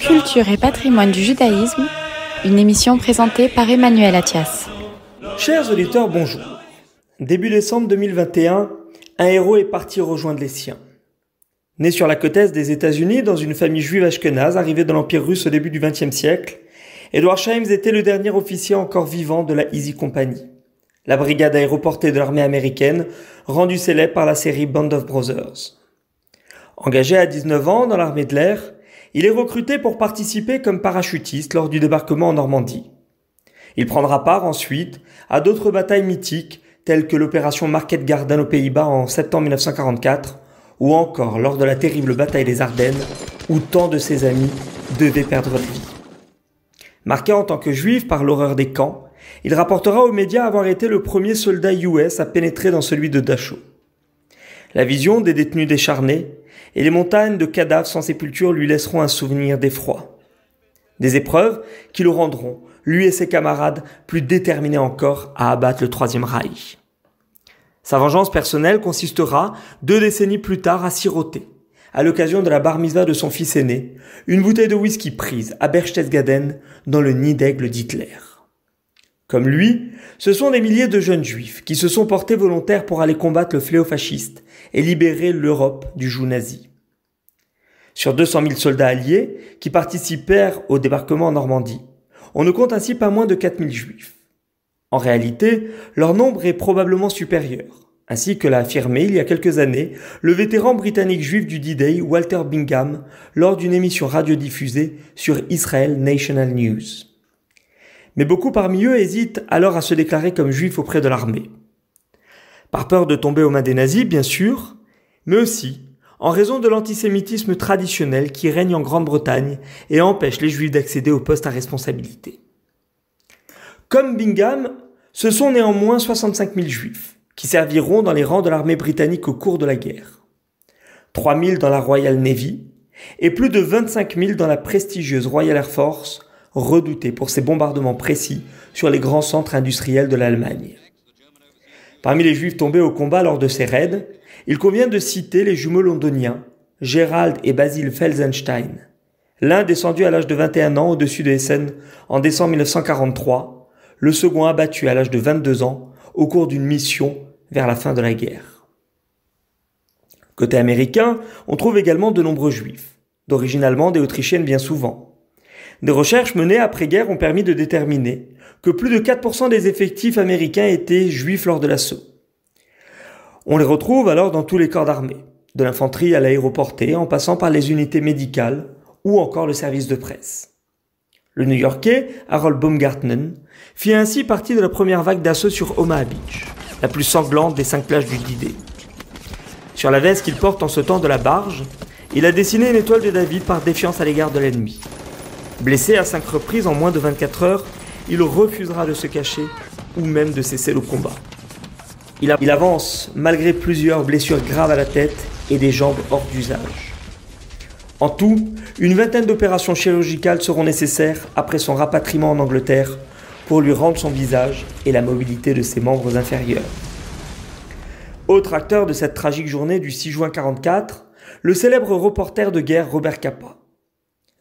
Culture et patrimoine du judaïsme, une émission présentée par Emmanuel Attias. Chers auditeurs, bonjour. Début décembre 2021, un héros est parti rejoindre les siens. Né sur la côte est des États-Unis dans une famille juive ashkénaze arrivée dans l'Empire russe au début du XXe siècle, Edward Shimes était le dernier officier encore vivant de la Easy Company, la brigade aéroportée de l'armée américaine, rendue célèbre par la série Band of Brothers. Engagé à 19 ans dans l'armée de l'air, il est recruté pour participer comme parachutiste lors du débarquement en Normandie. Il prendra part ensuite à d'autres batailles mythiques telles que l'opération Market Garden aux Pays-Bas en septembre 1944 ou encore lors de la terrible bataille des Ardennes où tant de ses amis devaient perdre la vie. Marqué en tant que juif par l'horreur des camps, il rapportera aux médias avoir été le premier soldat US à pénétrer dans celui de Dachau. La vision des détenus décharnés et les montagnes de cadavres sans sépulture lui laisseront un souvenir d'effroi. Des épreuves qui le rendront, lui et ses camarades, plus déterminés encore à abattre le Troisième Reich. Sa vengeance personnelle consistera, 2 décennies plus tard, à siroter, à l'occasion de la bar mitzvah de son fils aîné, une bouteille de whisky prise à Berchtesgaden dans le nid d'aigle d'Hitler. Comme lui, ce sont des milliers de jeunes juifs qui se sont portés volontaires pour aller combattre le fléau fasciste et libérer l'Europe du joug nazi. Sur 200 000 soldats alliés qui participèrent au débarquement en Normandie, on ne compte ainsi pas moins de 4 000 juifs. En réalité, leur nombre est probablement supérieur, ainsi que l'a affirmé il y a quelques années le vétéran britannique juif du D-Day Walter Bingham lors d'une émission radiodiffusée sur Israel National News. Mais beaucoup parmi eux hésitent alors à se déclarer comme juifs auprès de l'armée. Par peur de tomber aux mains des nazis, bien sûr, mais aussi en raison de l'antisémitisme traditionnel qui règne en Grande-Bretagne et empêche les juifs d'accéder aux postes à responsabilité. Comme Bingham, ce sont néanmoins 65 000 juifs qui serviront dans les rangs de l'armée britannique au cours de la guerre. 3 000 dans la Royal Navy et plus de 25 000 dans la prestigieuse Royal Air Force, redoutée pour ses bombardements précis sur les grands centres industriels de l'Allemagne. Parmi les juifs tombés au combat lors de ces raids, il convient de citer les jumeaux londoniens, Gerald et Basil Felsenstein. L'un descendu à l'âge de 21 ans au-dessus de Essen en décembre 1943, le second abattu à l'âge de 22 ans au cours d'une mission vers la fin de la guerre. Côté américain, on trouve également de nombreux juifs, d'origine allemande et autrichienne bien souvent. Des recherches menées après-guerre ont permis de déterminer que plus de 4% des effectifs américains étaient juifs lors de l'assaut. On les retrouve alors dans tous les corps d'armée, de l'infanterie à l'aéroportée, en passant par les unités médicales ou encore le service de presse. Le New-Yorkais Harold Baumgarten fit ainsi partie de la première vague d'assaut sur Omaha Beach, la plus sanglante des 5 plages du D-Day. Sur la veste qu'il porte en ce temps de la barge, il a dessiné une étoile de David par défiance à l'égard de l'ennemi. Blessé à 5 reprises en moins de 24 heures, il refusera de se cacher ou même de cesser le combat. Il avance malgré plusieurs blessures graves à la tête et des jambes hors d'usage. En tout, une vingtaine d'opérations chirurgicales seront nécessaires après son rapatriement en Angleterre pour lui rendre son visage et la mobilité de ses membres inférieurs. Autre acteur de cette tragique journée du 6 juin 1944, le célèbre reporter de guerre Robert Capa.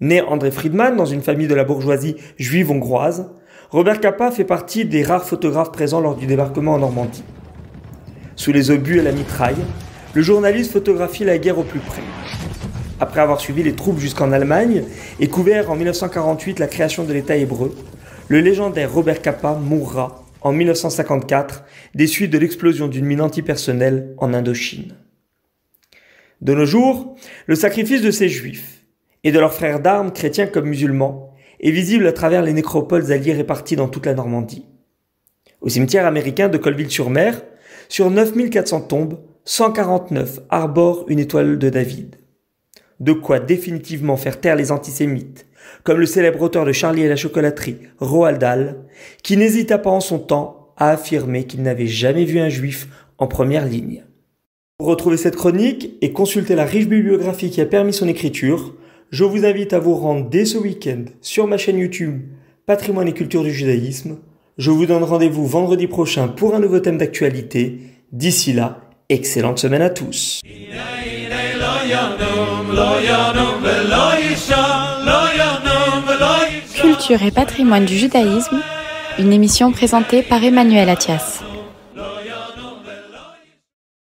Né André Friedman dans une famille de la bourgeoisie juive hongroise, Robert Capa fait partie des rares photographes présents lors du débarquement en Normandie. Sous les obus et la mitraille, le journaliste photographie la guerre au plus près. Après avoir suivi les troupes jusqu'en Allemagne et couvert en 1948 la création de l'État hébreu, le légendaire Robert Capa mourra en 1954 des suites de l'explosion d'une mine antipersonnelle en Indochine. De nos jours, le sacrifice de ces juifs et de leurs frères d'armes, chrétiens comme musulmans, est visible à travers les nécropoles alliées réparties dans toute la Normandie. Au cimetière américain de Colville-sur-Mer, sur 9400 tombes, 149 arborent une étoile de David. De quoi définitivement faire taire les antisémites, comme le célèbre auteur de Charlie et la chocolaterie, Roald Dahl, qui n'hésita pas en son temps à affirmer qu'il n'avait jamais vu un juif en première ligne. Pour retrouver cette chronique et consulter la riche bibliographie qui a permis son écriture, je vous invite à vous rendre dès ce week-end sur ma chaîne YouTube Patrimoine et culture du judaïsme. Je vous donne rendez-vous vendredi prochain pour un nouveau thème d'actualité. D'ici là, excellente semaine à tous. Culture et patrimoine du judaïsme, une émission présentée par Emmanuel Attias.